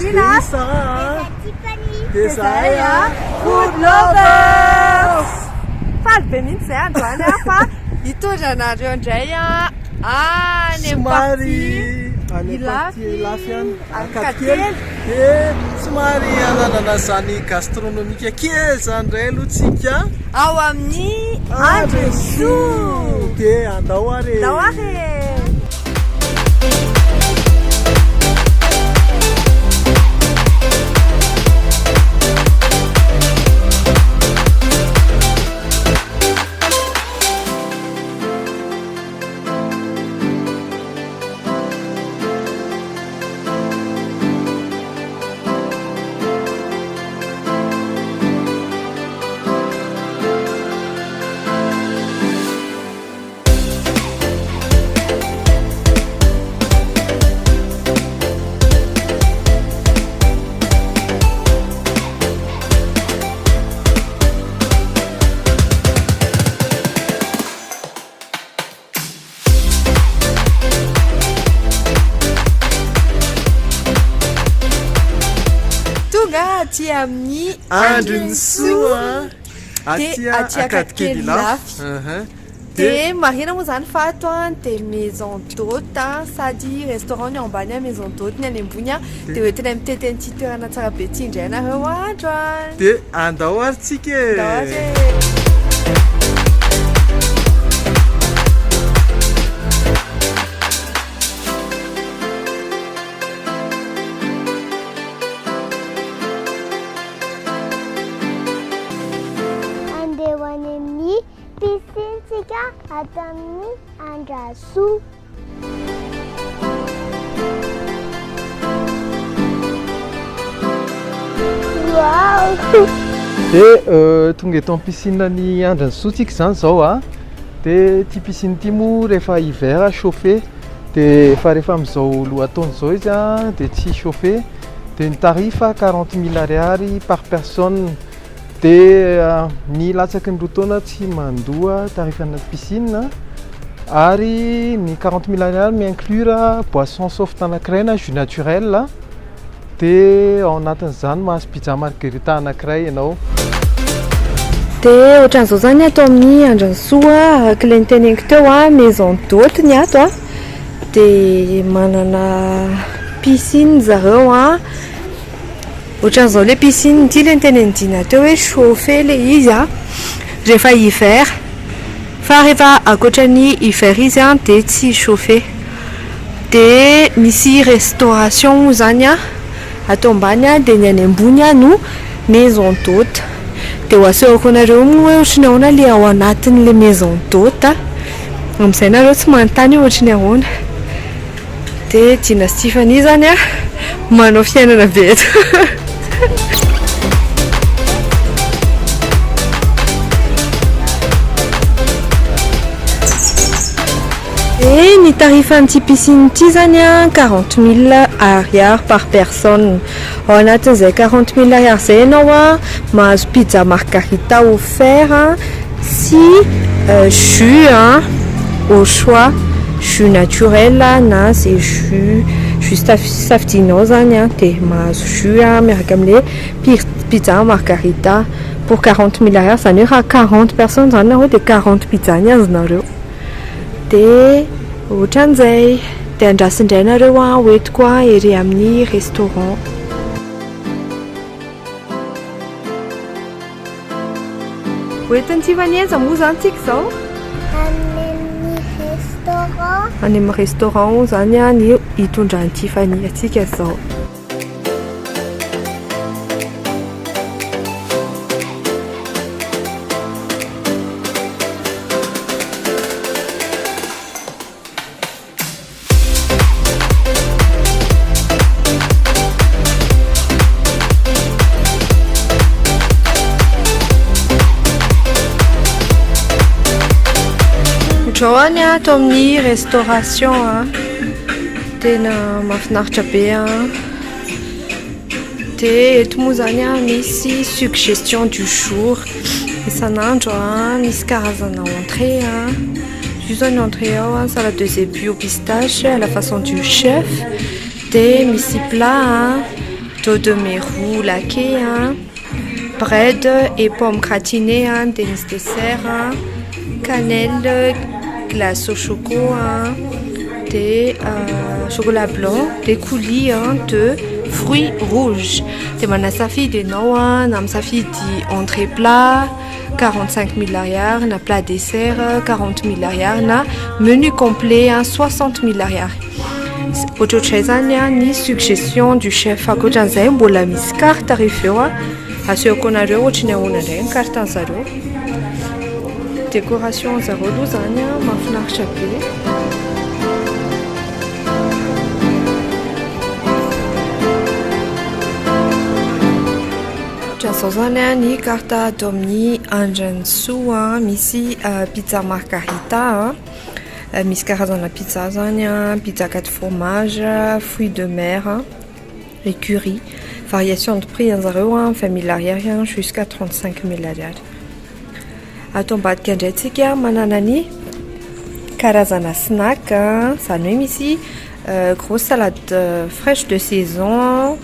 Regina. Dia saya Food lovers. Faly be mihitsy zay androany fa hitondra anareo indray any somary Ilafy any Ankately. dia somary ananana zany gastronomika kely zany ray aloha tsika ao amin'ny Andresoa. dia andao are Andao are. Aty amin'ny Andresoa aty Ankately Ilafy. Dia marina moa zany fa ato dia maison d'hôte sady restaurant ny ao ambany maison d'hôte ny any ambony dia hoentina mitety an'ity toerana tsara be ity indray nareo androany. dia andao ary tsika ato amin'ny Andresoa. Wow! dia tonga eto piscine ny Andresoa tsika zany zao dia ty piscine ty moa rehefa hiver chauffé dia fa rehefa amin'izao lohataona zao izy dia tsy chauffé dia ny tarifa 40 000 ariary par personne. dia ny latsaky ny roa taona tsy mandoa tarifana piscine ary ny 40 000 ariary mi-inclure boisson soft anankiray na jus naturel dia ao anatin'izany mahazo pizza margherita anankiray ianao. Dia ohatran'izao zany ato amin'ny Andresoa araka ilay niteneniko teo maison d'hôte ny ato dia manana piscine zareo ohatran'izao le piscine ity le nitenenidina teo hoe chauffé le izy rehefa hiver fa rehefa ankoatran'ny hiver izy dia tsy chauffé. dia misy restauration moa zany ato ambany dia ny any ambony no maison d'hôte. dia ho asehoko anareo moa hoe ohatrany ahoana le ao anatin'le maison d'hôte amin'izay nareo tsy manontany ohatrany ahoana. dia Dina Stifany zany manao fiainana be eto. Et ny tarifan'ity piscine ity zany 40 000 ariary par personne. Ao anatin'izay 40 000 ariary zay ianao mahazo pizza margarita offert sy jus au choix, jus naturel na c'est jus safidinao zany dia mahazo jus miaraka amin'le pizza margarita pour 40 000 ariary zany hoe raha 40 personnes zany nareo dia 40 pizza ny azonareo. dia ohatran'izay dia andrasindray nareo hoentiko ery amin'ny restaurant. Hoentin'ny Tivanieza moa zany tsika zao any amin'ny restaurant zany ny hitondran'ny Tiffany atsika zao. Joany ato amin'ny restauration tena mahafinaritra be dia eto moa zany misy suggestion du jour isan'andro misy karazana entrée juste une entrée salade de zébu au pistache à la façon du chef dia misy plat taux de mérou laqué, bread et pommes gratinées, des desserts, cannelle, glace au chocolat, des chocolat blanc, des coulis de fruits rouges. Des manasafi de noix, namsafi d'entrée plat, 45 000 arrières, na plat dessert, 40 000 arrières, na menu complet, 60 000 arrières. Ojochezania ni suggestion du chef Akojanzay mbola misy carte rehefa eo asehoko anareo ohatrany ahoana indray ny carte an'zareo. Décoration zareo aloha zany mahafinaritra be. Ohatran'izao zany ny carte ato amin'ny andran'ny soa misy pizza margarita. Misy karazana pizza zany pizza 4 fromage, fruits de mer, écurie. Variation de prix an'zareo 20 000 ariary jusqu'à 35 000 ariary. Ato ambadika indraitsika manana ny karazana snack zany hoe misy grosse salade fraîche de saison,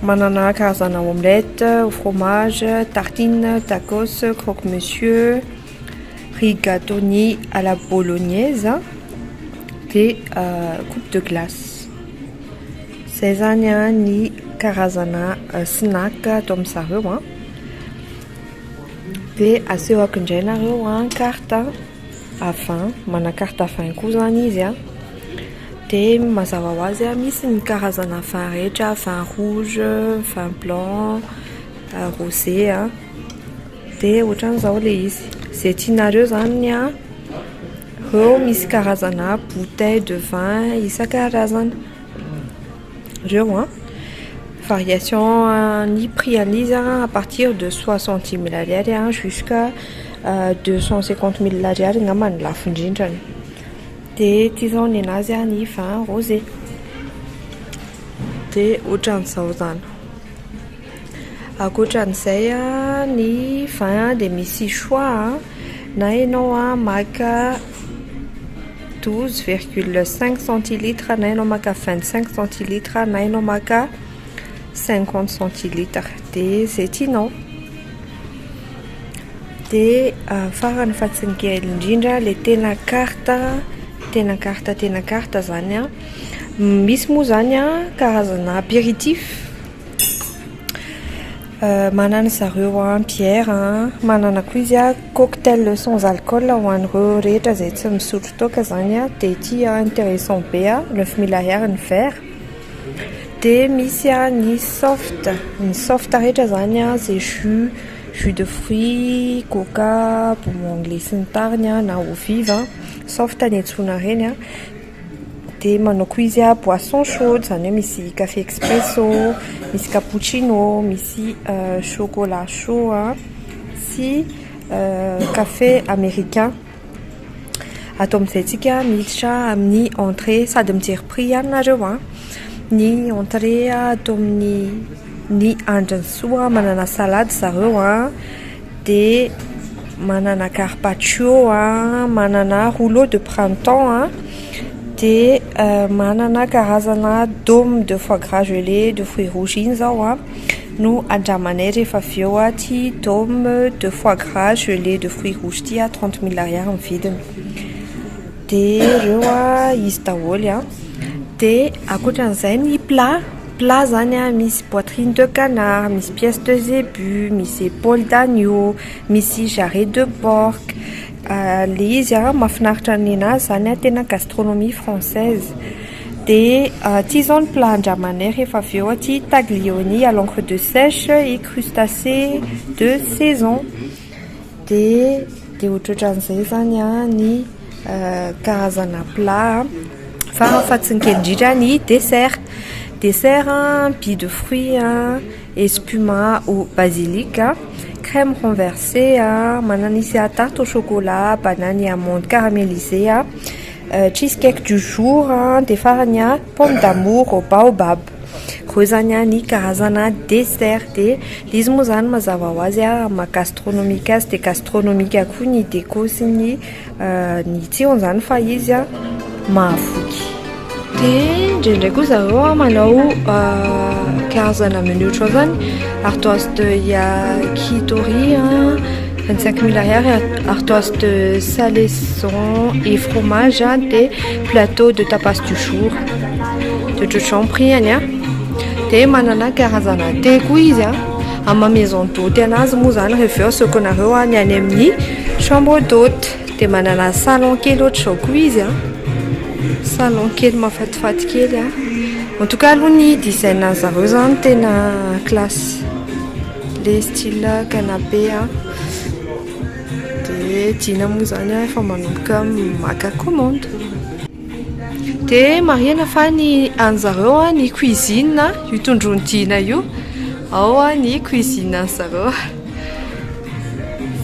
manana karazana omelette au fromage, tartine, tacos, croque-monsieur, rigatoni à la bolognaise, des coupes de glace. Zay zany ny karazana snack ato amin'zareo dia asehoko indray nareo carte à vin, mana carte à vin koa zany izy dia mazava ho azy misy ny karazana vin rehetra, vin rouge, vin blanc, rosé dia ohatran'izao le izy. Zay tianareo zany reo misy karazana bouteille de vin isan-karazany reo variation ni prix an'izy à partir de 60 000 ariary jusqu'à 250 000 ariary angamba ny lafo indrindrany. Dia ity zao ny anazy ny vin rosé dia ohatran'izao zany. Akoatran'izay ny vin dia misy choix na ianao maka 12,5 centilitres, na ianao maka 25 centilitres, na ianao maka 50 centilitres dia zay tianao. Dia farany fahatsinikely indrindra le tena carte zany misy moa zany karazana apéritif. Manana zareo bière, manana koa izy cocktail sans alcool ho an'ireo rehetra zay tsy misotro toaka zany dia ity intéressant be 9 000 ariary ny verre. Dia misy ny soft rehetra zany zay jus de fruits, coca, pomme anglais sy ny tariny na eau vive soft ny antsoina reny dia manao koa izy boisson chaude zany hoe misy café expresso, misy cappuccino, misy chocolat chaud sy café américain. Ato amin'izay miditra amin'ny entrée sady mijery prix ihany nareo ny entrée ato amin'ny ny andran'ny soa manana salade zareo dia manana carpaccio manana rouleau de printemps dia manana karazana dôme de foie gras gelé de fruits rouges iny zao no andramanay rehefa avy eo ty dôme de foie gras gelé de fruits rouges ty 30 000 ariary ny vidiny. Dia reo izy daholo dia akoatran'izay ny plat zany misy poitrine de canard, misy pièce de zébu, misy épaule d'agneau, misy jarret de porc. Le izy mahafinaritra ny anazy zany tena gastronomie française. Dia ty zao ny plat andramanay rehefa avy eo ty taglioni à l'encre de sèche et crustacés de saison. Dia ohatran'izay zany ny karazana plat fahatsinikely indrindra ny dessert pis de fruits espuma au basilic, crème renversée, mananisi à tarte au chocolat, banane et amande caramélisée, cheesecake du jour, des farania, pomme d'amour au baobab. Rozany ny karazana dessert dia izy moa zany mazava ho azy gastronomika azy dia gastronomika koa ny déco sy ny tsiony zany fa izy mahavoky. Dia indraindray koa zareo manao karazana menu oatra zany ardoise de yakitori 25 000 ariary, ardoise de salaison et fromage des plateaux de tapas du jour de Champrix de manana karazana thé koa izy ama maison d'hôte anazy moa zany rehefa soko nareo any amin'ny chambre d'hôte de manana salon kely ohatr' koa izy salon kely mafatifaty kely en tout cas aloha ny design zareo zany tena classe le style canapé de tiana moa zany efa manomboka maka commande de mariana fa ny anjareo ny cuisine io tondron-tiana io ao ny cuisine anjareo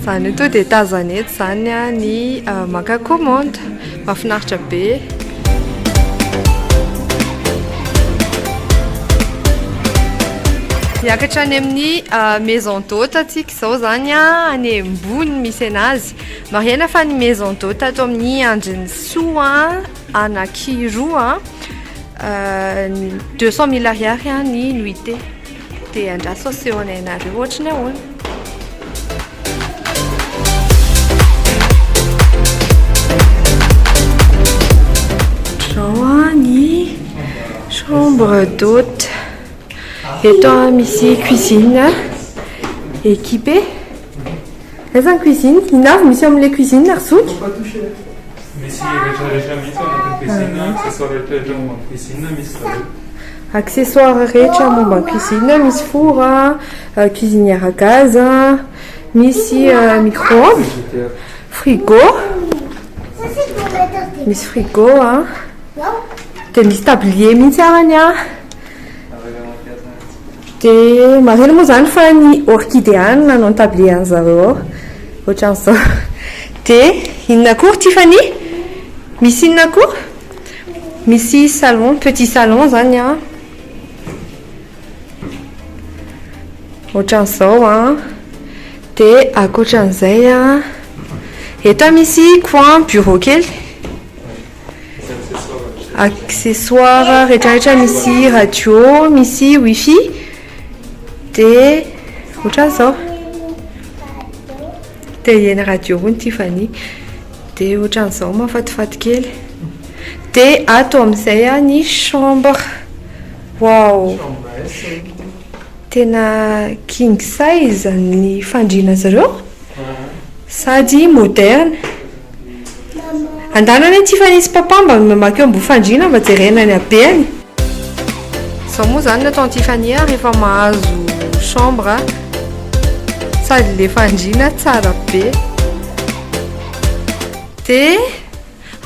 zany to de tazanety zany ny maka commande mahafinaritra be miakatra any amin'ny maison d'hôte atsika zao zany any ambony misy anazy mariana fa ny maison d'hôte ato amin'ny andriny soa anakiroa 200 000 ariary ny nuitée de andraso asehoana ianareo ohatry ny ahoana zao ny chambre d'hôte eto misy cuisine équipée eza ny cuisine inavy misy amin'le cuisine arsoky misy rehetra mihitsy anatin'ny cuisine accessoire rehetra momba ny cuisine misy accessoire rehetra momba ny cuisine misy four cuisinière à gaz misy micro-ondes frigo misy frigo de misy tablier mihitsy arany de marina moa zany fa ny orchidéane nanao ny tablier an'zareo ohatran'izao de inona koa Tiffany misy inona koa misy salon petit salon zany ohatran'izao de akoatran'izay eto misy coin bureau kely accessoire rehetrarehetra misy radio misy wifi de ohatran'izao de iena radio ny Tiffany de ohatran'izao mafatifaty kely de ato amin'izay ny chambre wow tena king size ny fandriana zareo sady moderne andanany Tiffany sy papa mba mamaky eo mbo fandriana mba jerena ny abeany zao moa zany natao Tiffany rehefa mahazo chambre sady le fandriana tsara be de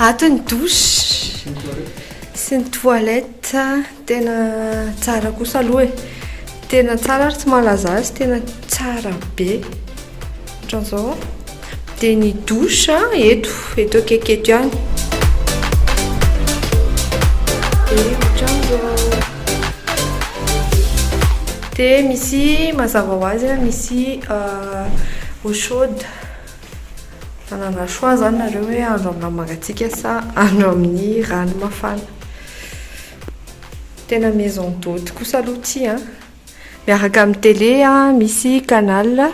ato ny douche sy ny toilette tena tsara kosa aloha tena tsara ary tsy malaza azy tena tsara be ohatran'izao de ny douche eto keketo ihany de ohatran'izao de misy mazava ho azy misy eau chaude nanana choix zany nareo hoe andro amina mangatsika sa andro amin'ny rano mafana tena maison d'hôte kosa aloha ty miaraka amin'ny télé misy canal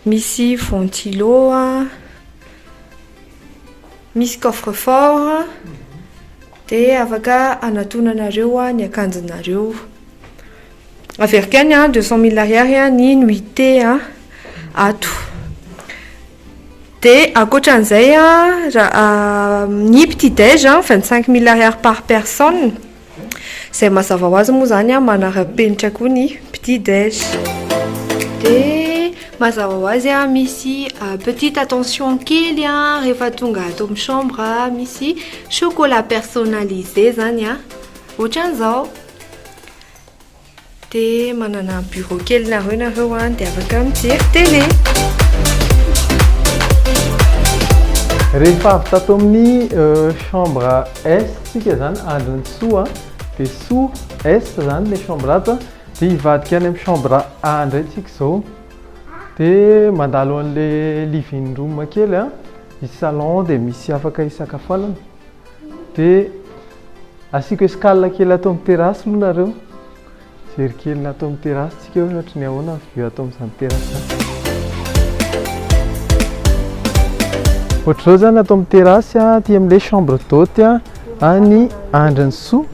misy ventilo misy coffre-fort de afaka anatonanareo ny akanjonareo averikany 200 000 ariary ny nuitée ato de akoatran'izay ny petit déj 25 000 ariary par personne zay mazava ho azy moa zany manara-penitra koa ny petit déj de mazava ho azy misy petite attention kely rehefa tonga ato amin'ny chambre misy chocolat personnalisé zany ohatran'izao de manana bureau kely nareo de afaka mijery télé rehefa avy tato amin'ny chambre est tsika zany andriny soa de soa est zany le chambre ato de ivadika any amin'ny chambre A ndray tsika zao de mandalo an'le living room kely misy salon de misy afaka isakafoanana de asiko escale kely ato amin'ny terrasse moa nareo Jery kely natao amin'ny terasy tsika hoe ohatry ny ahoana ny vue atao amin'izany terasy zany. Ohatr'izao zany atao amin'ny terasy aty amin'ilay chambre d'hôte any Andrin'ny Soa.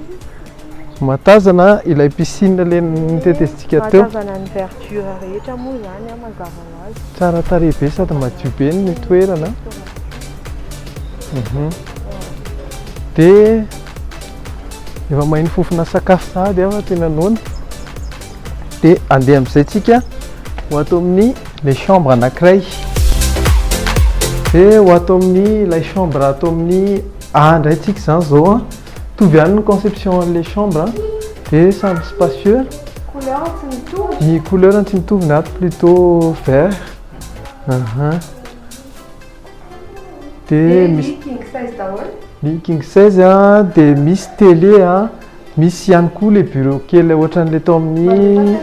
Matazana ilay piscine ilay nitetezitsika teo. Matazana ny verdure rehetra moa zany mazava azy. Tsara tarehy be sady madio be ny toerana. Dia efa maheno fofona sakafo sahady aho tena noana. Dia andeha amin'izay tsika ho atao amin'ny les chambre anankiray. Dia ho atao amin'ny ilay chambre atao amin'ny indray tsika zany zao mitovy ihany ny conception an'ilay chambre dia samy spacieux. Couleur tsy mitovy. Ny couleur tsy mitovy, ny ato plutôt vert. Dia misy king size daholo. ny king size dia misy télé misy ihany koa le bureau kely ohatran'ilay tao amin'ny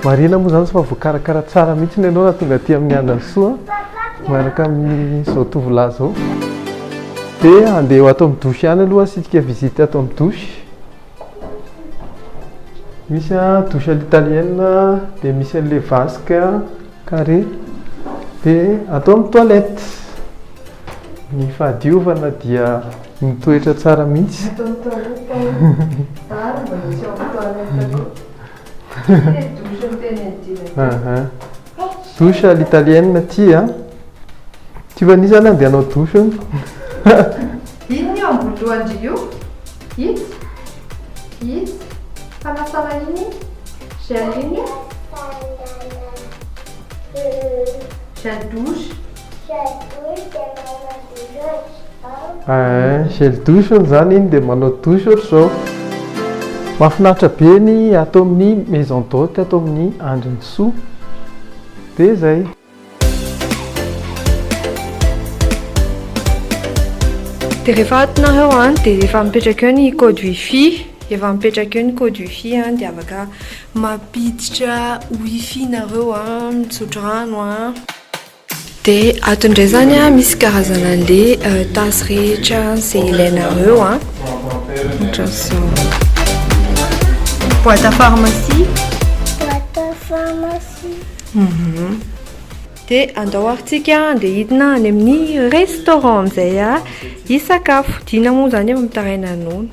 Marina moa zany fa voakarakara tsara mihitsy ny ianao raha tonga aty amin'ny Andrin'ny Soa miaraka amin'izao tovolahy zao. Dia andeha ho atao amin'ny douche ihany aloha isika visite atao amin'ny douche. Misy douche à l'italienne dia misy an'ilay vasque carré dia atao amin'ny toilette. Ny fahadiovana dia mitoetra tsara mihitsy. Douche à l'italienne ty va nisy andeha hanao douche. Iny amboloandry io? Itsy? Fanasana iny? Gel iny? Gel douche? Gel douche zany iny dia manao douche ohatr'izao. Mahafinaritra be ny atao amin'ny maison d'hôte atao amin'ny Andrin'ny Soa. Dia zay. Dia rehefa atonareo dia efa mipetraka eo ny code wifi. Efa mipetraka eo ny code wifi dia afaka mampiditra wifi nareo misotro rano dia ato indray zany misy karazana an'ilay tasy rehetra izay ilainareo ohatran'izao boîte à pharmacie. Dia andao aritsika dia hidina any amin'ny restaurant amin'izay hisakafo. Dina moa zany efa mitaraina noana.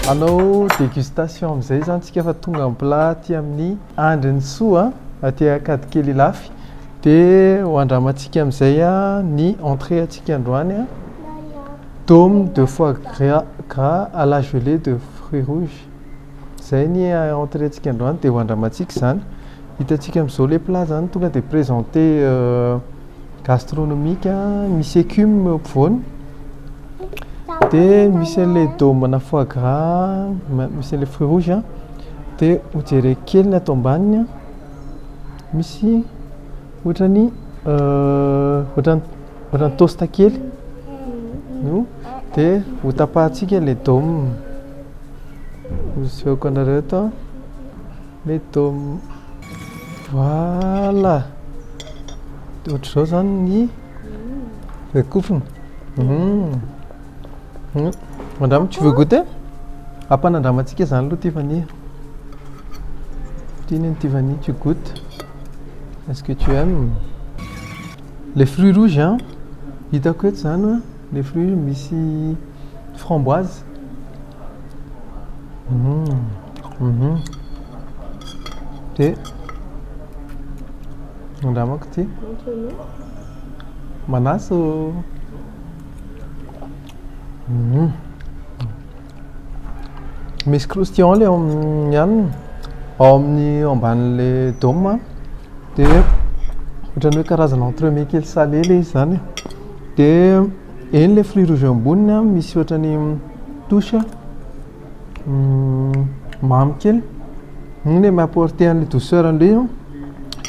Hanao dégustation amin'izay zany tsika fa tonga amin'ny plat aty amin'ny Andrin'ny Soa aty Ankadikely Ilafy. Dia ho andramantsika amin'izay ny entrée atsika androany tome de foie gras à la gelée de fruits rouges. Zay ny entrée atsika androany dia ho andramantsika zany. Hitantsika amin'izao le plat zany tonga dia présenté gastronomique misy écume eo ampovoany. Dia misy an'ilay dôme foie gras, misy an'ilay fruits rouges dia ho jerena kely ny atao ambaniny misy ohatrany toast kely dia ho tapahantsika ilay dôme. Hozeko anareo eto ilay dôme. Voilà. Ohatr'izao zany ny kofony. Madame, tu veux goûter? Ampanandramantsika zany aloha Tiffany. Tiffany, tu goûtes? Est-ce que tu aimes? Les fruits rouges, hitako eto zany les fruits misy framboise. Dia andramako ty manaso misy croustillant le ihany ao amin'ny amban'le dôme de ohatrany hoe karazana entremets kely salé le izy zany de eny le fruit rouge amboniny misy ohatrany touche mamy kely igny le m'apporter an'le douceur an'le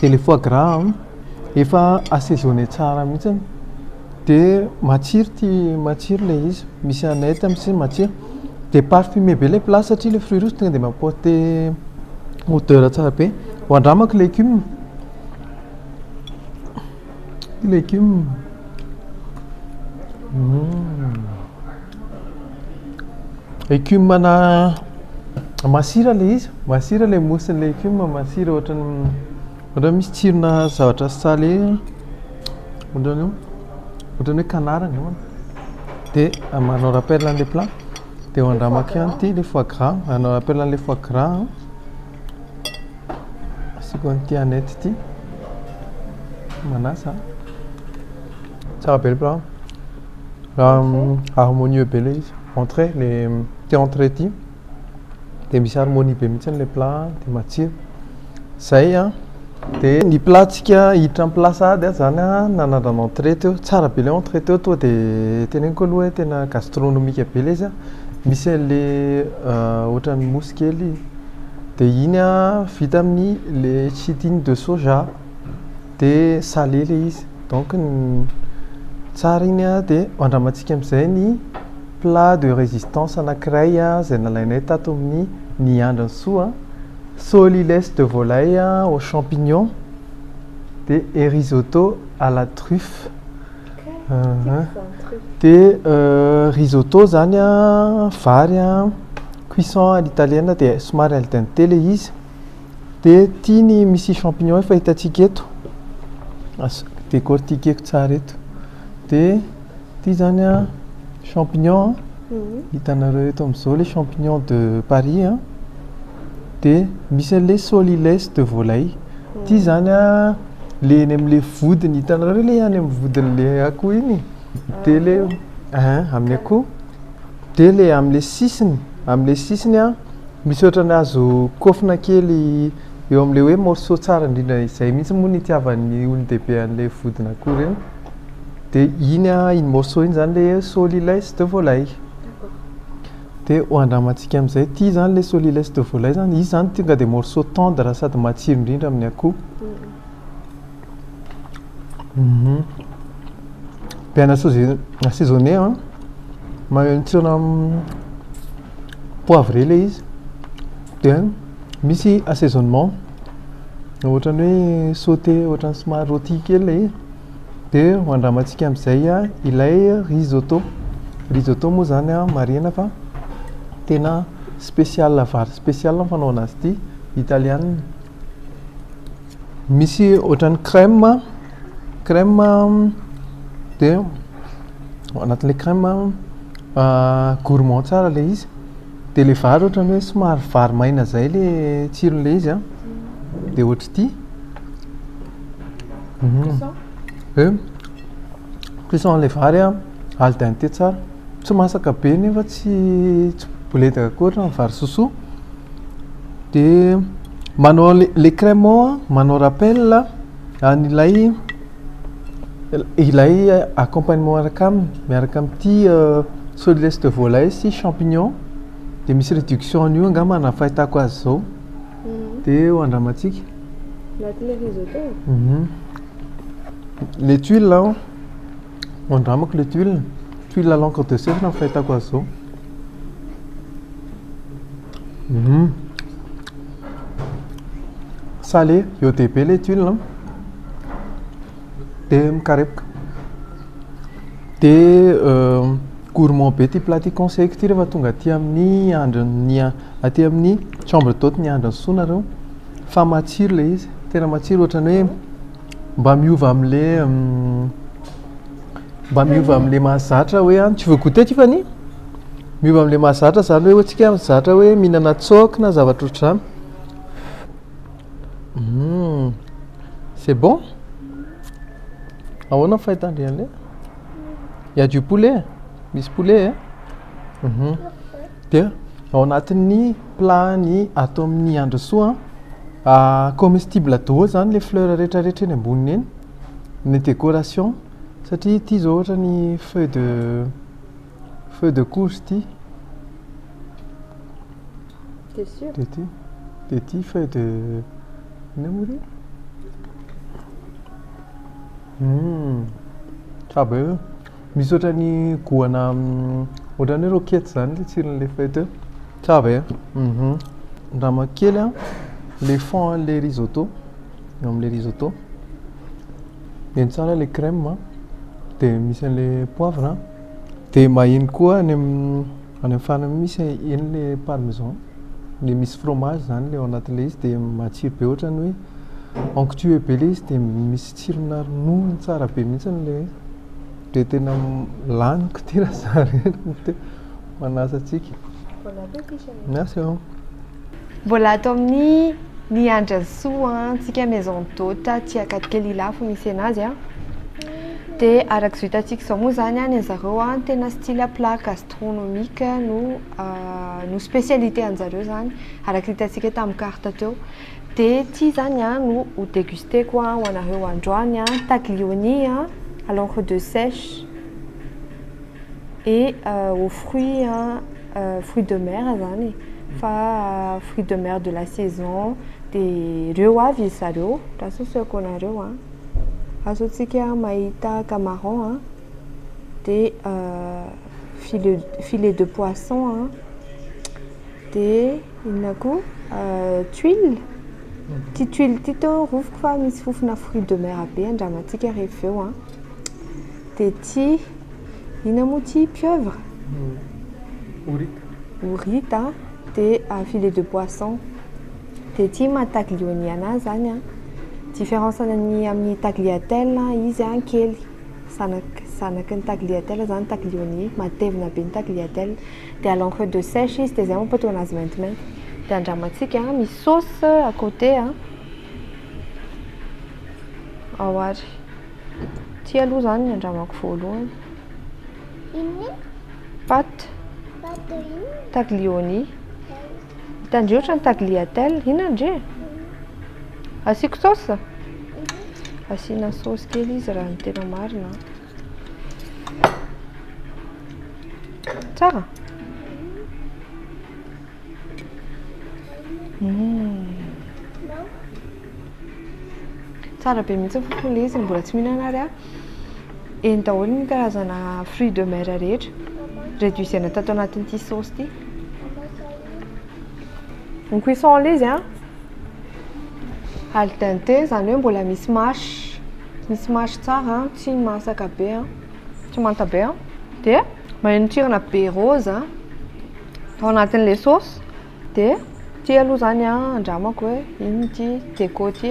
de le foie gras efa assaisonné tsara mihitsy de matsiro le izy misy anety am'sy matsiro de parfumé be le place satria le fruit rouge tonga de m'apporter odeur tsara be ho andramako légume légume mana masira le izy masira le mousse légume masira ohatrany misy tsirona zavatra salé ohatrany hoe canard de manao rappel an'le plat de ho andramako ihany ty le foie gras manao rappel an'le foie gras asiko an'ty anety ty manasa tsara be le plat harmonieux be le izy entrée le ty entrée ty de misy harmonie be mihitsy le plat de matsiro zay de ny platsika hiditra amin'ny place ady zany nanandrana entrée teo tsara be le entrée teo toa de teneniko aloha hoe tena gastronomique be le izy misy an'le ohatrany mousse kely de iny vita amin'ny le chitine de soja de salé le izy donc tsara iny de andramantsika am'izay ny plat de résistance anankiray zay nalainay tato amin'ny niandriny soa soliles de volaille aux champignons et risotto à la truffe de risotto zany vary cuisson à l'italienne de somary al dente le izy de tiany misy champignon efa hitatsika eto décortiqueko tsara eto de ty zany champignon hitanareo eto am'izao le champignon de Paris de misy an'le soliles de volaille ty zany le eny am'le vodiny hitanareo le any amin'ny vodin'le akoho iny de le amin'ny akoho de le am'le sisiny misy ohatrany azo kofina kely eo am'le hoe morceau tsara indrindra izay mihitsy moa ny itiavan'ny olon-dehibe an'le vodina akoho reny de iny morceau iny zany le soliles de volaille de ho andramantsika am'izay ty zany le soliles de volaille zany izy zany tonga de morceau tendre sady matsiro indrindra amin'ny akoho bien assaisonné mantsona poivré le izy de misy assaisonnement ohatrany hoe sauté ohatrany somary rôti kely le izy de ho andramantsika am'izay ilay risotto moa zany marina fa tena spécial vary spécial ny fanaovana azy ty italienne misy ohatrany crème de anatin'le crème gourmand tsara le izy de le vary ohatrany hoe somary vary maina zay le tsiron'le izy de ohatry ty cuisson le vary al dente tsara tsy masaka be nefa tsy boletaka koa ohatrany vary soso de manao le crème manao rappel an'ilay accompagnement miaraka amin'ty soliles de volaille sy champignon de misy réduction an'io angamba na fahitako azy zao de ho andramantsika les tuiles là ho andramako le tuile à l'encre de sève na fahitako azy zao salé eo be le tuile de mikarepoka de gourmand be ty plat ty conseilleko ty rehefa tonga aty amin'ny androny aty amin'ny chambre d'hôte ny androny sonareo fa matsiro le izy tena matsiro ohatrany hoe mba miova am'le mahazatra hoe tsy voagoûté ty fa ny miova am'le mahazatra zany hoe tsika mizatra hoe mihinana tsoky na zavatra ohatr'izany c'est bon Ahoana fahitandry an'le? Il y a du poulet. Misy poulet dia ao anatin'ny plat ny atao amin'ny andro soa comestible daholo zany le fleur rehetrarehetra eny amboniny eny ny décoration satria ity zao ohatra ny feu de courge ity T'es sûr? de ity feu de namory tsaba io misy ohatrany goana ohatrany hoe roquette zany le tsiron'le feu de tsaba e ndrama kely a le fond le risotto eo am'le risotto eny tsara le crème dia misy an'le poivre dia maheno koa any amin'ny farany misy eny le parmesan le misy fromage zany le ao anatin'le izy dia matsiro be ohatrany hoe anctueux be le izy dia misy tsirona ronono tsara be mihitsy le dia tena laniko ty raha zary manasa antsika. Merci. Mbola ato amin'ny ny andran-soa antsika maison d'hôte aty Akatikely lafo misy anazy a dia araka izao hitantsika izao moa zany ny zareo tena style plat gastronomique no spécialité anjareo zany araka hitantsika tamin'ny carte teo dia ity zany no ho dégusteko ho anareo androany taglioni à l'encre de sèche et aux fruits de mer zany fa fruits de mer de la saison dia reo avy izy zareo raha sosoko anareo azotsika mahita camaron dia filet de poisson dia inona koa tuile ty tuile ty teo rovoko fa misy fofona fruits de mer be andramantsika rehefa eo dia ty inona moa ty pieuvre ourita dia filet de poisson dia ty mataglioni anazy zany différence ny amin'ny tagliatelle izy kely zanaky ny tagliatelle zany taglioni matevina be ny tagliatelle dia à l'encre de sèche izy dia zay mampatao anazy maintimainty dia andramantsika misy sauce à côté ao ary ty aloha zany andramako voalohany pâte taglioni hitandre ohatra ny tagliatelle hinandre asiako sauce asiana sauce kely izy raha ny tena marina tsara tsara be mihitsy fofona izy mbola tsy mihinana ary eny daholo ny karazana fruits de mer rehetra réduisena tato anatin'ity sauce ty ny cuisson le izy al dente zany hoe mbola misy masy tsara tsy masaka be tsy manta be dia maheno tsirona be rose ao anatin'le sauce dia ty aloha zany andramako hoe iny ty déco ty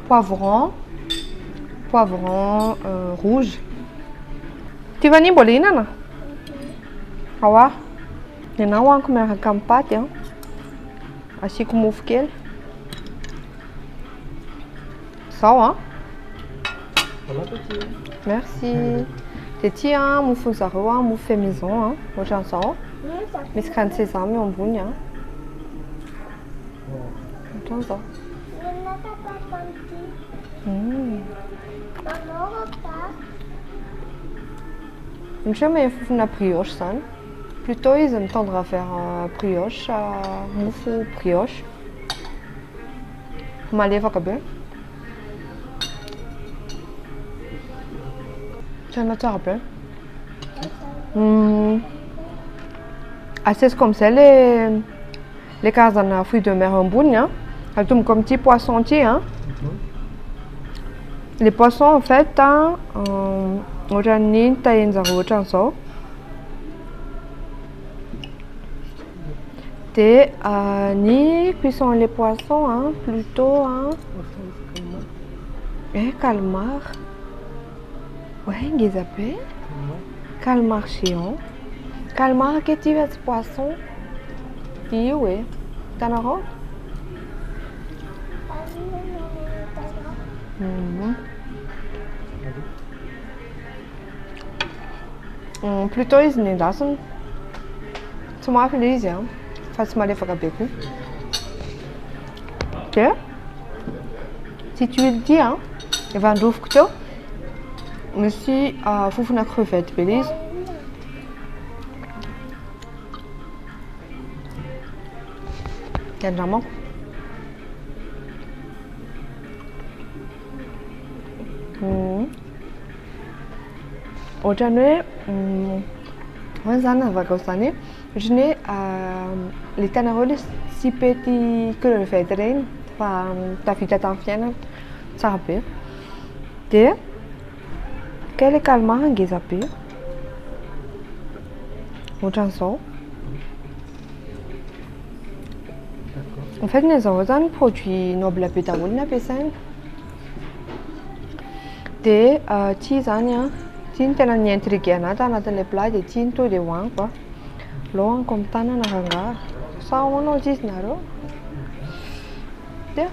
poivron rouge ty vany mbola hinana awa ianao hoaniko miaraka amin'ny paty asiako mofo kely zao merci dia ty mofo zareo mofo fait maison ohatran'izao misy crème sésame eo ambony ohatran'izao Misy hoe fofona brioche zany plutôt izy mitendre vers brioche mofo brioche malefaka be tena tsara be asesiko am'izay le karazana fruits de mer ambony atomboko amin'ity poisson ty les poissons en fait ohatran'ny tahenjare ohatran'izao dia ny cuisson les poissons plutôt calmar ngeza be calmar géant calmar akety tsy poisson io hitanareo Plutôt izy ny endasina tsy mafy ilay izy fa tsy malefaka be koa. De ty tuile ty efa androfoko teo misy fofona crevette be ilay izy. De andramako. Ohatrany hoe hoany zany navaka zany ohatrany hoe le hitanareo le sipety crevette regny fa tavita tamin'ny fiainana tsara be. De ke le calmar ngeza be ohatran'izao. En fait nezao zany produit noble be daholo ny ampiasaina. De ty zany ty ny tena niintrigué anahy tanatin'ilay plat de ty ny to de hoaniko lohaniko amin'ny tanana rangaha sa ahoana ozy izy nareo. De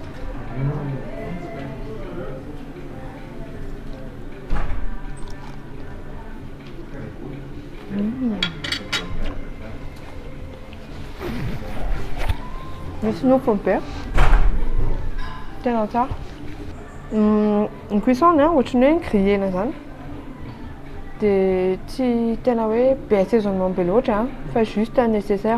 misy nofony be tena tsara. Ny cuisson ohatrany hoe grillena zany de tsy tena hoe be assaisonnement be loatra fa juste nécessaire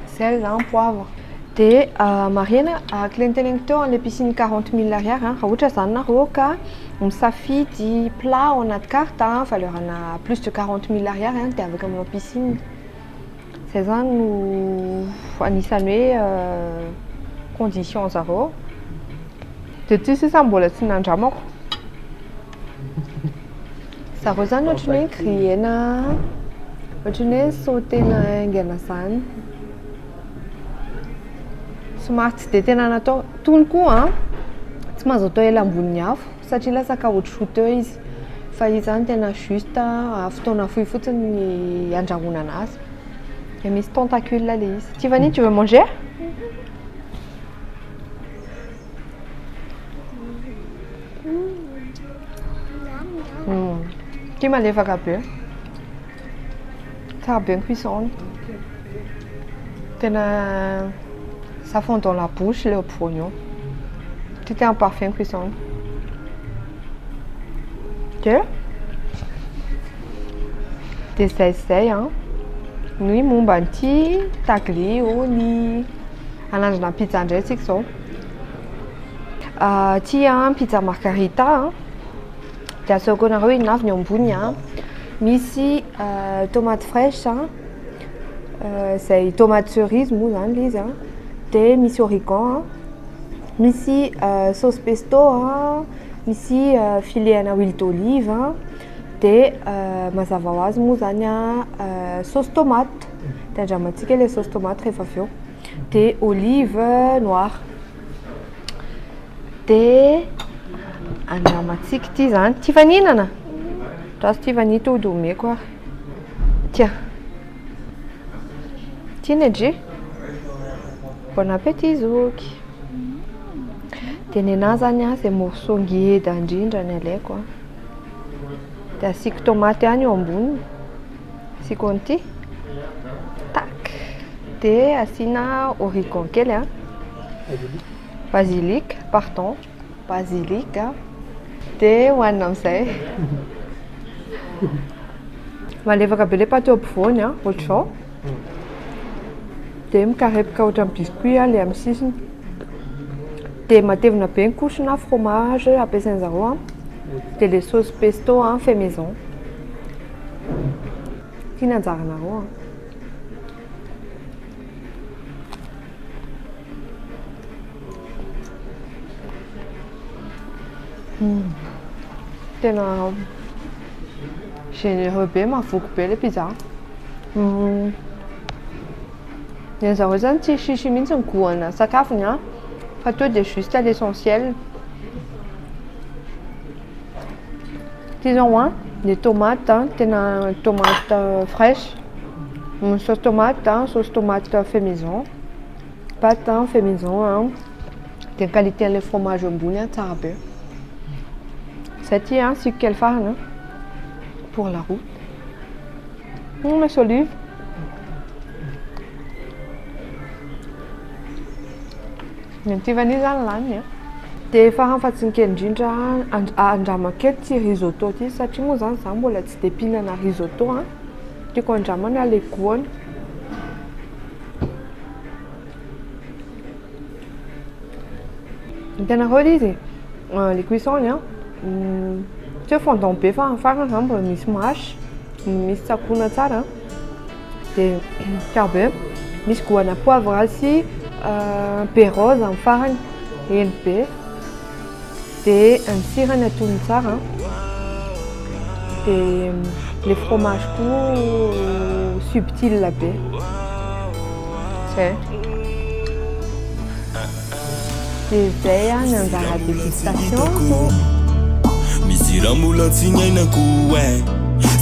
sel, poivre. De marina araka le niteneniko teo le piscine 40 000 ariary raha ohatra zany nareo ka misafidy plat ao anaty carte valeur-na plus de 40 000 ariary de afaka aminao piscine. Zay zany no anisany hoe condition zareo. De ty sisa mbola tsy nandramako. Zareo zany ohatrany hoe grillena ohatrany hoe sautena aingana zany. Somary tsy de tena natao tony koa tsy mahazo atao ela amboniny afo satria lasa caoutchouc teo izy. Fa izy zany tena juste fotoana fohy fotsiny ny andrahoana anazy. Et misy tentacule là izy. Tiffany, tu veux manger? Ty malefaka be. Tsara be ny cuisson. Tena ça fond dans la bouche le oignon. Tout est en parfait cuisson. De zay ny momba an'ity taglio ny anandrana pizza indray tsika zao. Ty pizza margarita de asaoko anareo inavy ny ambony misy tomate fraîche zay tomate cerise moa zany le izy de misy origan misy sauce pesto misy filet ana huile d'olive de mazava ho azy moa zany sauce tomate de andramantsika le sauce tomate rehefa avy eo de olive noire de andramantsika ty zany Tiffany hinana rasy Tiffany tody omeko tia tia nedry bon appétit zoky de nenahy zany zay morceau ngeda indrindra ny alaiko de asiko tomate ihany eo amboniny asiko an'ity tak de asina origan kely basilic pardon basilic de hoanina amin'izay malefaka be le paty eo ampovoany ohatr'izao de mikarepoka ohatran'ny biscuit le amin'ny sisiny de matevina be ny couche-na fromage ampiasainy zareo de le sauce pesto fait maison tia ny anjaranareo tena généreux be mahavoky be le pizza ny zareo zany tsy sisy mihitsy ny goana sakafony fa to de juste l'essentiel. Ty zao les tomates tena tomate fraîche sauce tomate fait maison pâte fait maison de qualité le fromage ambony tsara be. Zay ty siko kely farany pour la route Misy olive. Ny Tiffany zany lany. Dia fahafatiny kely indrindra andraman-kely ty risotto ty satria moa zany zaho mbola tsy dia mpihinana risotto a. Tiako andramana leguany. Hitanareo izy les cuissons a tsy fondant be fa farany zany mbola misy masy, misy tsakona tsara. Dia carbe, misy goana poivre sy perrose amin'ny farany hely be. Dia ny sirany atony tsara. Dia le fromage koa subtil be. Zay. Dia zay a ny anjara dégustation. Misy raha mbola tsy niainako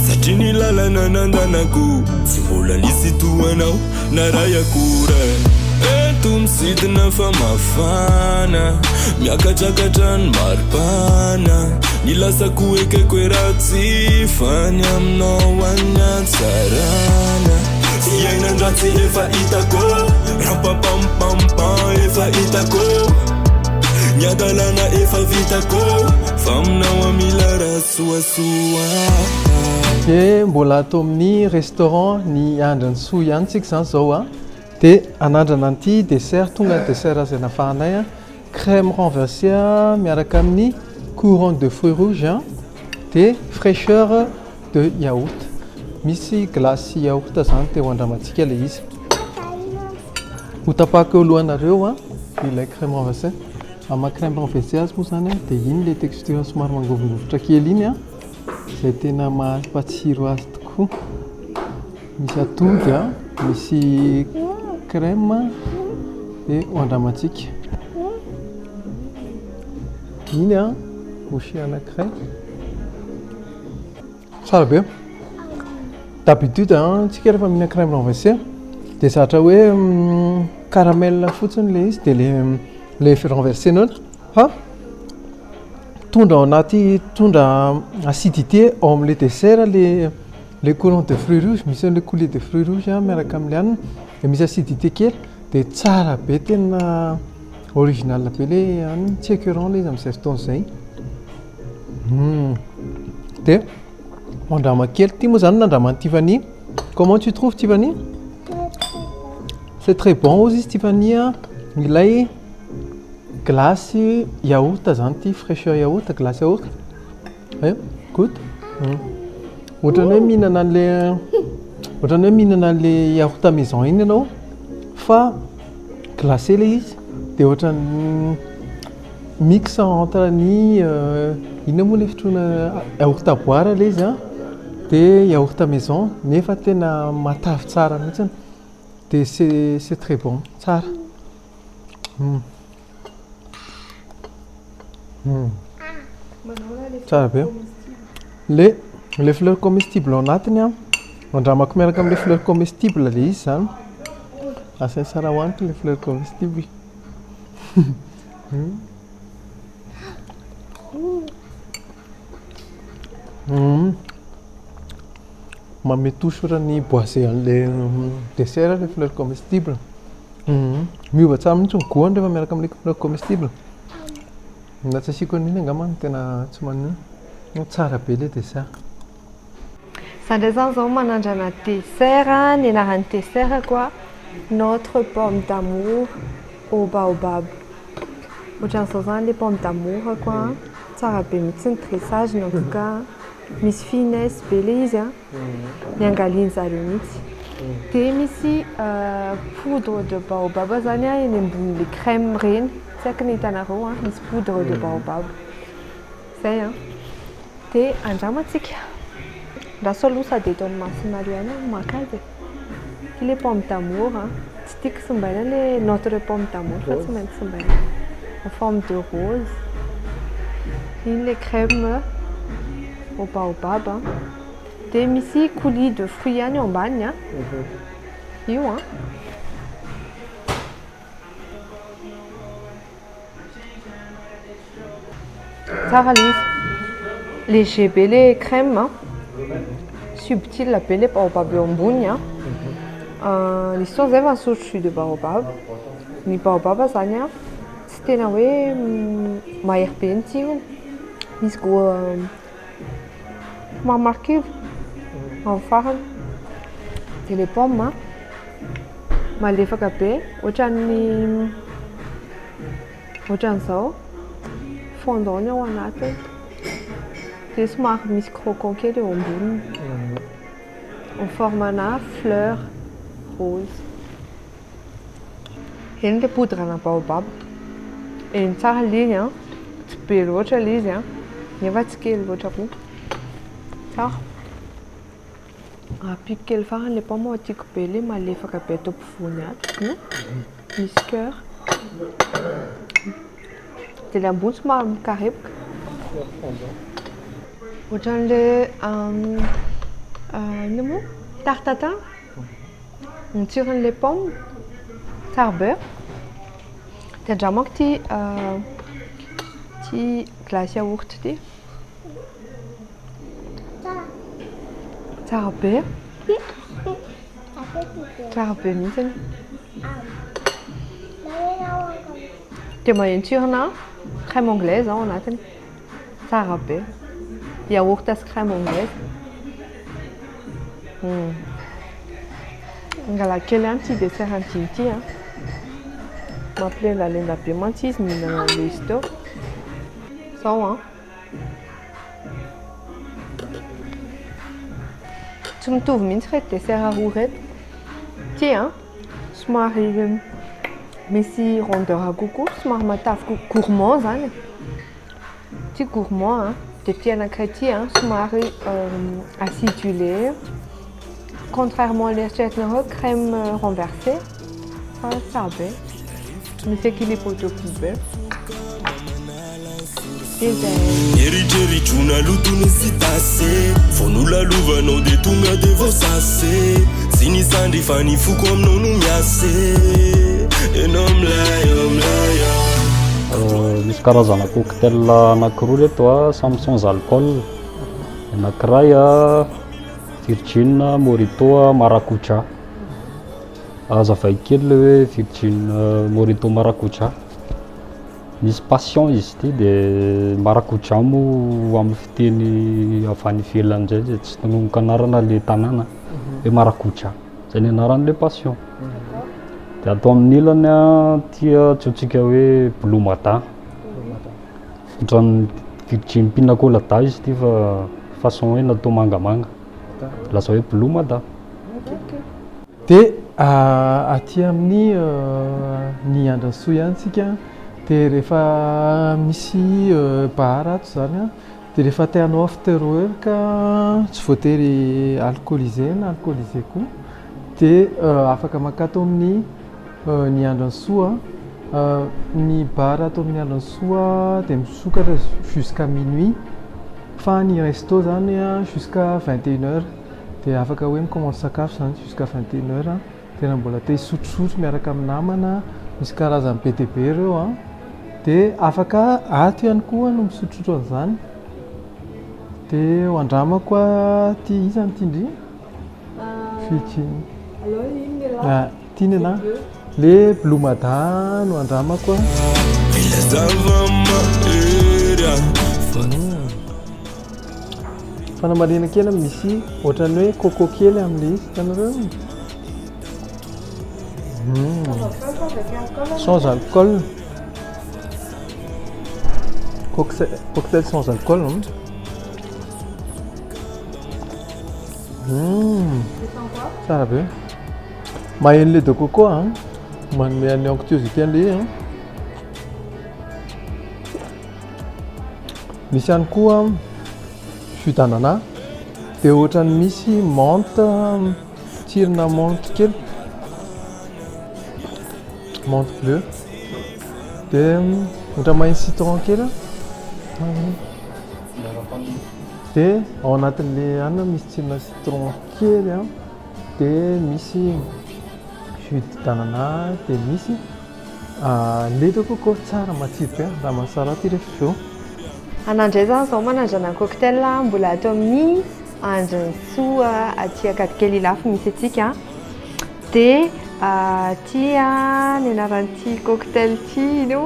satria ny lalana nandanako tsy mbola nisy toanao na ray akora. Eto misidina fa mafana miakatrakatra ny maripana ny lasako ekeko raha tsy fany aminao any antsarana. Fiainan-dratsy efa hitako rampapampampan efa hitako ny adalana efa vitako fa aminao amila raha soasoa. Dia mbola atao amin'ny restaurant ny andran'ny soa ihany tsika zany zao a. Dia anandrana an'ity dessert tonga dessert izay nafahanay a crème renversée miaraka amin'ny couronne de fruits rouges dia fraîcheur de yaourt. Misy glace yaourt zany teo andramantsika le izy. Ho tapahako eo alohanareo a ilay crème renversée. Ama crème renversée azy moa zany dia iny le texture somary mangovingovotra kely iny a izay tena mampatsiro azy tokoa. Misy atody a, misy crème dia ho andramantsika. Iny a bouchée anankiray. Tsara be. D'habitude tsika rehefa mihina crème renversée dia zatra hoe caramel fotsiny le izy dia le renversé anao fa tondra acidité ao amin'le dessert le couronne de fruits rouges, misy le coulis de fruits rouges miaraka amin'le hanina dia misy acidité kely dia tsara be tena original be le hanina tsy écœurant le izy amin'izay fotoana izay. Dia andrama kely ty moa zany nandraman'ny Tiffany. Comment tu trouves Tiffany? C'est très bon izy Tiffany ilay glace yaourt zany ty fraîcheur yaourt, glace yaourt. Ayo, goûte. Ohatrany hoe mihinana an'le yaourt maison iny ianao fa glacé le izy dia ohatrany mix entre ny inona moa le fitroana yaourt à boire le izy dia yaourt maison nefa tena matavy tsara mihitsiny. Dia c'est très bon, tsara. Tsara be. Le fleurs comestibles ao anatiny andramako miaraka amin'le fleurs comestibles le izy zany. Asay tsara hoanitra le fleurs comestibles. Mametosora ny boisé an'le dessert le fleurs comestibles. Miova tsara mihitsy ny goany rehefa miaraka amin'le fleurs comestibles. Na tsy asiako an'iny angamba tena tsy manino. Tsara be le dessert. Za ndray zany zao manandrana dessert, ny anaran'ny dessert quoi notre pomme d'amour au baobab. Ohatran'izao zany le pomme d'amour quoi tsara be mihitsy ny dressage en tout cas. Misy finesse be le izy niangaliany zareo mihitsy. Dia misy poudre de baobab zany eny ambonin'le crème reny. Tsy haiko ny hitanareo misy poudre de baobab. Zay dia andramantsika. Lasa aloha sady eto amin'ny masinareo any maka azy. Ty le pomme d'amour tsy tiako simbaina le notre pomme d'amour fa tsy maintsy simbaina en forme de rose. Iny le crème au baobab. Dia misy coulis de fruits ihany eo ambany io tsara le izy. Léger be le crème subtil be le baobab eo ambony a. L'histoire zay fa nisotro jus de baobab. Ny baobab zany a tsy tena hoe mahery be ny tsirony. Misy goût somary marquille amin'ny farany. De les pommes malefaka be ohatran'izao fondant ny ao anatiny. De somary misy croquant kely eo amboniny. En forme-na fleur rose. Eny le poudre-na baobab. Eny tsara l'izy a, tsy be loatra l'izy a, nefa tsy kely loatra koa. Tsara. Piky kely farany le pomme ao tiako be le malefaka be atao ampovoany ato. Misy cœur. De le ambony somary mikarepoka. Ohatran'le ino moa tarte tatin. Ny tsiron'le pomme tsara beurre. De andramako ty glace yaourt ty. Tsara be. Tsara be mihitsiny. De mahentsirina crème anglaise ao anatiny. Tsara be. Yaourt sy crème anglaise. Angala kely ihany ty dessert antiny ty a. Mampilendalenda be mantsy izy mihinana an'le izy teo. Zao a. Tsy mitovy mihitsy reto dessert aroa reto. Ty a somary misy rondeur kokoa, somary matavy gourmand zany. Ty gourmand a. De ty anankiray ty a somary acidulé. Contrairement à l'eritreretinareo crème renversée. Fa tsara be. Misy équilibre autour be. Eritreritona lotony sy tasy fô nolalovanao de tonga de voasasy sy ny sandry fa ny foko aminao no miasy enao milay misy karazana cocktail anankiroa reto a samy sans alcool. Anankiray virgin morito maracuja. Azavay kely le hoe virgin morito maracuja. Misy passion izy ty de maracuja moa amin'ny fiteny avy any ivelany zay tsy tononoka anarana le tanàna hoe maracuja. Zay ny anaran'le passion. De atao amin'ny ilany tia atsotsika hoe blue mata. Ohatran'ny virgin pina colada izy ty fa façon hoe natao mangamanga. Lasa hoe blue mata. De aty amin'ny ny andran-soa ihany tsika. De rehefa misy bar ato zany a, de rehefa te hanao after work tsy voatery alcoolisé na alcoolisé koa. De afaka makato amin'ny ny andran-soa. Ny bar ato amin'ny andran-soa de misokatra jusqu'à minuit. Fa ny resto zany jusqu'à 21h. De afaka hoe mikomandy sakafo zany jusqu'à 21h. Tena mbola te hisotrosotro miaraka amin'ny namana, misy karazany be dia be ireo a. De afaka ato ihany koa no misotrosotro an'izany. De ho andramako ty izany ty ndry fitiny. Tiany ana le blue mada no andramako a. Fanamarina kely misy ohatran'ny hoe coco kely amin'le izy hitanareo. Sans alcool. Cocktail sans alcool. Tsara be. Maheno le de coco manome an'ny onctuosité an'le misy ihany koa jus d'ananas. De ohatran'ny misy menthe, tsirona menthe kely. Menthe bleu. De ohatran'ny maheno citron kely. De ao anatin'le anona misy tsirona citron kely de misy jus d'ananas de misy lait de coco tsara matsiro be raha mahasara ty rehefa avy eo. Anandray zany zao manandrana cocktail mbola atao amin'ny andriny soa aty Akatikely lafo misy atsika dia ty ny anaran'ity cocktail ty ino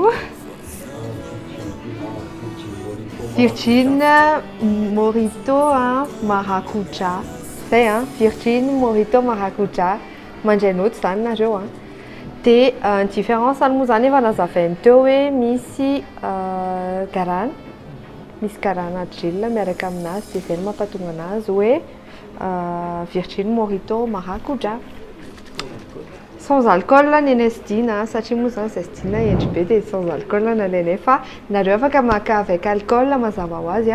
Virgin Mojito Maracuja zay Virgin Mojito Maracuja mandray noty zany nareo dia ny différence moa zany efa nazavainy teo hoe misy garana gel miaraka aminazy dia zay no mampatonga anazy hoe Virgin Mojito Maracuja sans alcool ny sidina satria moa zany sidina endry be dia sans alcool nalainay fa nareo afaka maka avec alcool mazava ho azy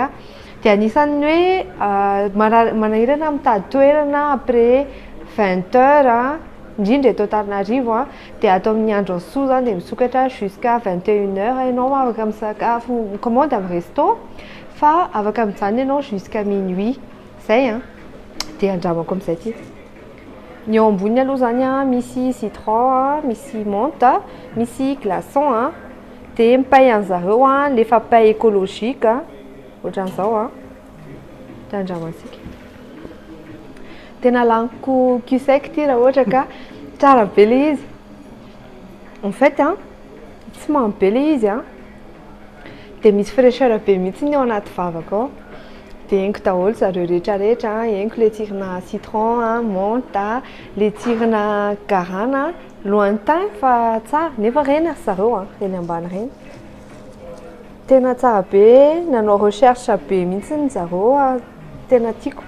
dia anisany hoe manahirana mitady toerana après 20 heures indrindra eto Antananarivo dia atao amin'ny andro soa zany dia misokatra jusqu'à 21 heures ianao afaka misakafo commande amin'ny resto fa afaka mijanona ianao jusqu'à minuit zay dia andramako amin'izay ty ny eo amboniny aloha zany misy citron misy menthe misy glaçon dia mipay an'zareo lefa pay écologique ohatran'izao dia andramantsika tena laniko cusec ty raha ohatra ka tsara be le izy en fait tsy mamy be le izy dia misy fraîcheur be mihitsy eo anaty vavaka ao dia henoko daholo zareo rehetrarehetra henoko le tsirona citron menthe le tsirona garana lointain fa tsara nefa reny ary zareo reny ambany reny tena tsara be nanao recherche be mihitsy ny zareo tena tiako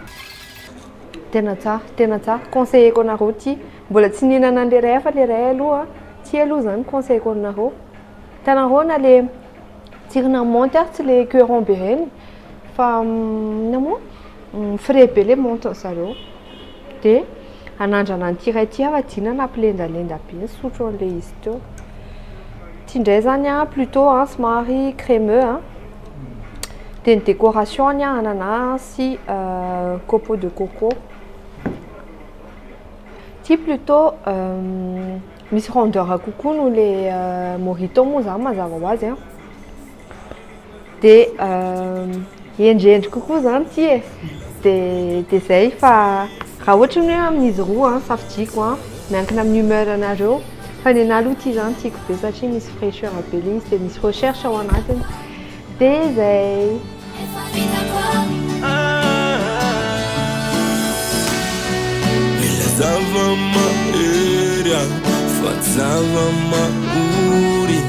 tena tsara conseilleko anareo ty mbola tsy nihinana an'le ray fa le ray aloha ty aloha zany conseilleko anareo hitanareo na le tsirona menthe tsy le cueron be reny fa namoa frais be le menthe zareo dia anandrana an'ity ray ty dinana ampilendalenda be sotro an'le izy teo ty indray zany plutôt somary crémeux dia ny décoration ny ananas sy copeaux de coco ty plutôt misy rondeur kokoa no le mojito moa zany mazava ho azy dia endriendry kokoa zany ty dia zay fa raha ohatra ny hoe amin'izy roa safidiako miankina amin'ny humeur anareo fa ny anahy aloha ty zany tiako be satria misy fraîcheur be le izy dia misy recherche ao anatiny dia zay Zava-mahery fa zava-maory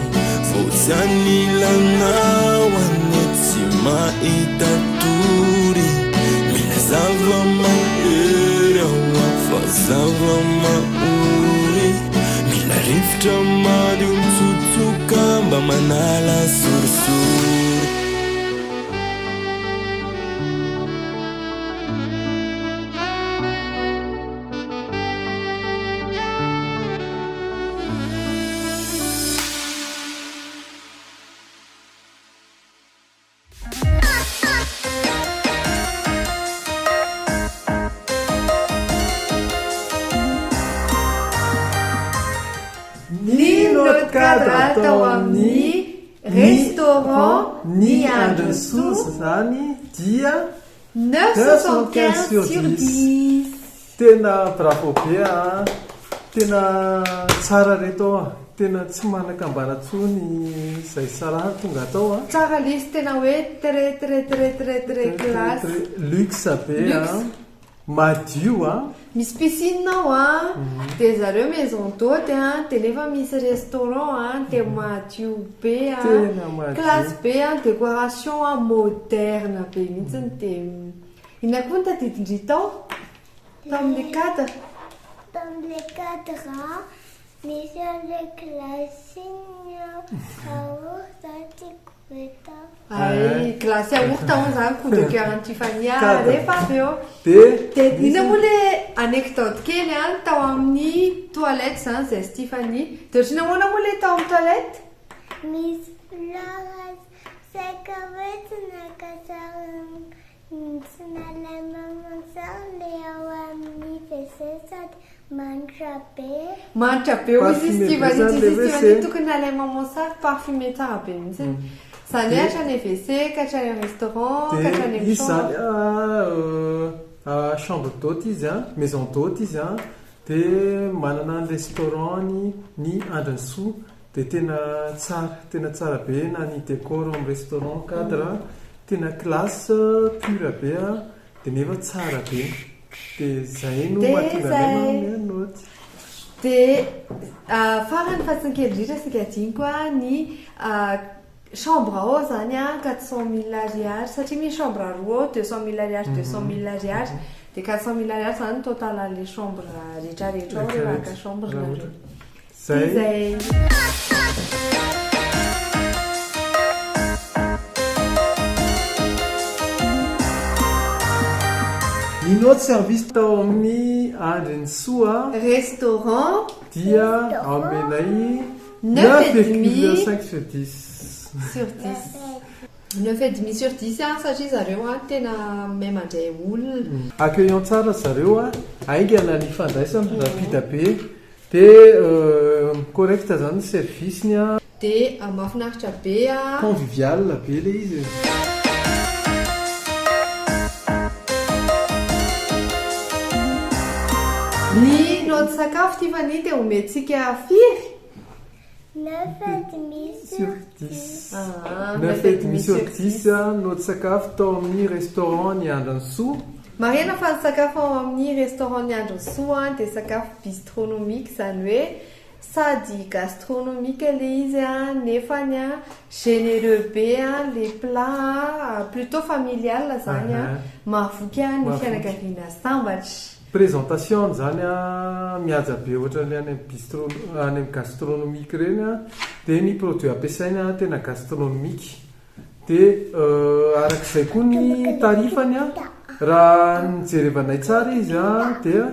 fô tsy anilanao any tsy mahita tory mila zava-mahery fa zava-maory mila rivotra madio mitsotsoka mba manala sorisory atao amin'ny restaurant ny andro sosa zany dia 9/10 tena bravo be tena tsara reto tena tsy manakambaratsony zay tsara tonga atao tsara lisy tena hoe très classe luxe be madio misy piscine ao dia zareo maison d'hôte dia nefa misy restaurant dia madio be classe be décoration moderne be mihitsiny dia ina koa ny tadidindry tao tamin'le cadre misy an'le glaçine ay glace yaourt zany coup de cœur an'ny Tiffany rehefa avy eo dia ina moa le anecdote kely tao amin'ny toilette zany zay sy Tiffany dia ohatrina moana moa le tao amin'ny toilette misy fleurs seka hoe tsy nalay mamantsara le ao amin'ny WC sady manitra be hozy izy Tiffany tokony nalay mamantsara parfumé tsara be mihitsy zany hatrany WC ka hatrany restaurant ka hatrany izy zany chambre d'hôte izy a maison d'hôte izy a dia manana ny restaurant ny Andransoa dia tena tsara be na ny décor amin'ny restaurant cadre tena classe pure be a dia nefa tsara be dia zay no mahatonga anay mianoty. Dia farany fahatsinkely indrindra sika diny koa ny chambre ao zany a 400 000 ariary satria misy chambre roa 200 000 ariary 200 000 ariary dia 400 000 ariary zany total an'ilay chambre rehetrarehetra ao rehefa chambre nareo. Zay. Ny autre service tao amin'ny Andransoa restaurant dia amenay 9,5 sur 10 sur 10 9,5 sur 10 satria zareo a tena mahay mandray olona accueillant tsara zareo a aingana ny fandraisana rapide be dia correct zany service-ny a dia mahafinaritra be a convivial be le izy. Ny note sakafo Tiffany dia omentsika firy 9,5 sur 10 9,5 sur 10 note sakafo tao amin'ny restaurant ny Andransoa. Marina fa ny sakafo ao amin'ny restaurant ny Andransoa dia sakafo bistronomique zany hoe sady gastronomique le izy a nefany a généreux be a les plats plutôt familial zany a mahavoky a ny fianakaviana sambatra. Présentation zany a mihaja be ohatran'ilay any amin'ny gastronomique reny a dia ny produit ampiasaina tena gastronomique dia arak'izay koa ny tarifany a raha nijerevanay tsara izy a dia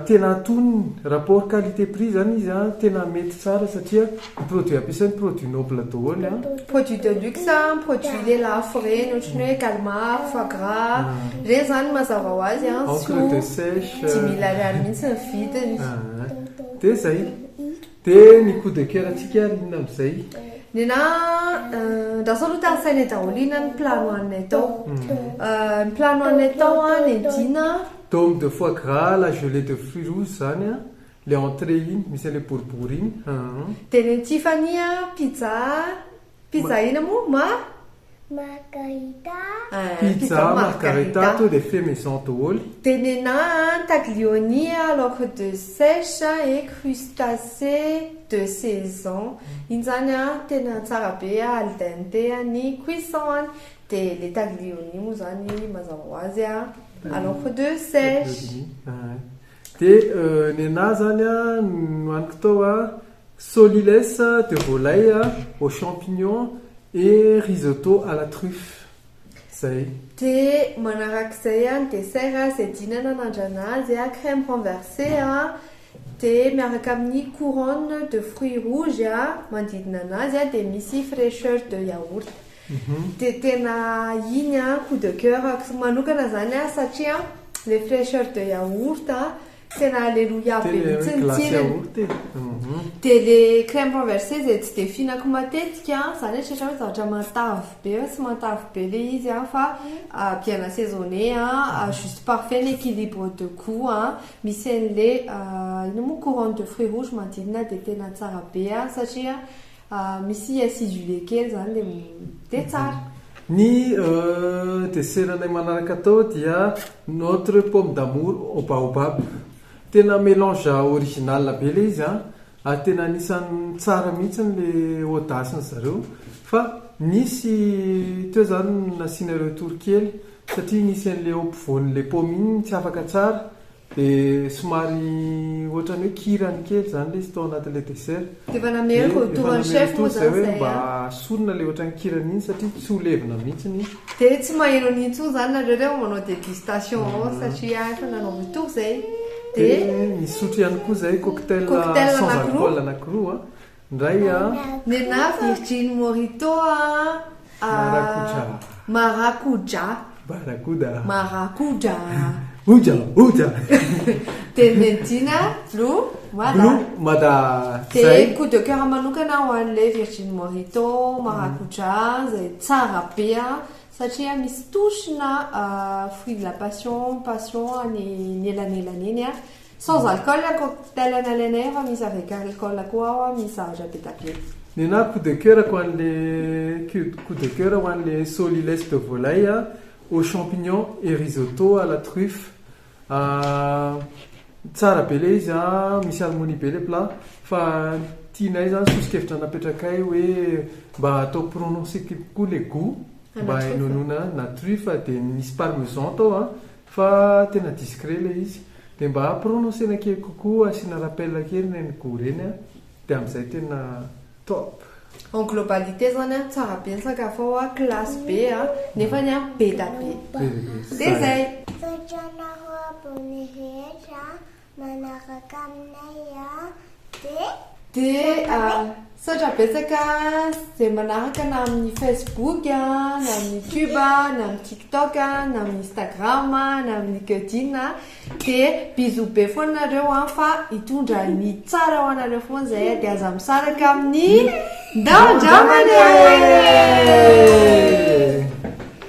tena atony rapport qualité prix zany izy a tena mety tsara satria ny produit ampiasainy produit noble daholo a produit de luxe produit le lafo reny ohatrany hoe calmar foie gras reny zany mazava ho azy encre de sèche 10 000 ariary mihitsy ny vidiny dia zay dia ny coup de cœur atsika inona amin'izay nena ndaso aloha tarisainay daholo inona ny plano anay tao ny plano anay tao a ny dina dôme de foie gras la gelée de fruits rouges zany a le entrée iny misy an'ilay boribory iny dia ny Tiffany a pizza ina moa Margarita margarita to dia fait maison daholo. Dia nena taglioni alors de sèche et crustacés de saison iny zany a tena tsara be al dente ny cuisson dia le taglioni moa zany mazava ho azy a alors de sèche dia nena zany a nohaniko tao a soliles de volaille aux champignons et risotto à la truffe zay. Dia manarak'izay a ny dessert zay dinana nandranazy a crème renversée a dia miaraka amin'ny couronne de fruits rouges a manodidina anazy a dia misy fraîcheur de yaourt dia tena iny a coup de cœur manokana zany a satria le fraîcheur de yaourt a tena aleluia be mihitsy ny tsirony dia le crème renversée zay tsy dia fihinako matetika zany hoe tratra hoe zavatra matavy be tsy matavy be le izy a fa bien assaisonné a juste parfait l'équilibre de goût a misy an'le ino moa couronne de fruits rouges manodidina dia tena tsara be a satria misy acidulé kely zany dia tsara. Ny desseranay manaraka tao dia notre pomme d'amour au baobab tena mélange original be le izy a tena anisan'ny tsara mihitsy le audace-ny zareo fa nisy teo zany nasiana retour kely satria nisy an'le ampovoan'le pomme iny tsy afaka tsara dia somary ohatrany hoe kirany kely zany le izy tao anatin'le dessert dia efa nameriko tourany chef moa zany zay mba sorona le ohatrany kirany iny satria tsy ho levina mihitsiny dia tsy maheno an'intsony zany nareo reo manao dégustation ao satria efa nanao tour zay dia misotro ihany koa zay cocktail sans alcool anankiroa ndray nena Virgin Mojito maracuja uja dia nentina blue mada dia coup de cœur manokana ho an'ilay Virgin Mojito maracuja zay tsara be satria misy toshina fruit de la passion any elanelany eny a sans alcool cocktail analanay fa misy avec alcool koa ao misy zavatra be da be. Ny na coup de cœur ho an'le coup de cœur ho an'le soliles de volaille aux champignons et risotto à la truffe. Tsara be le izy misy harmonie be le plat fa tianay zany sosikevitra napetrakay hoe mba atao prononcer kokoa le goût mba hinonona na truffe de misy parmesan tao fa tena discret le izy de mba prononcer kely kokoa asina rappel kely ny goût reny de am'izay tena top. En globalité zany tsara be ny sakafo ao classe be nefa ny be da be. De zay. Manaraka aminay de satra betsaka zay manaraka na amin'ny Facebook na amin'ny YouTube na amin'ny TikTok na amin'ny Instagram na amin'ny LinkedIn de bisous be foanareo fa hitondra ny tsara ho anareo foana zay de aza misaraka amin'ny ndandramana.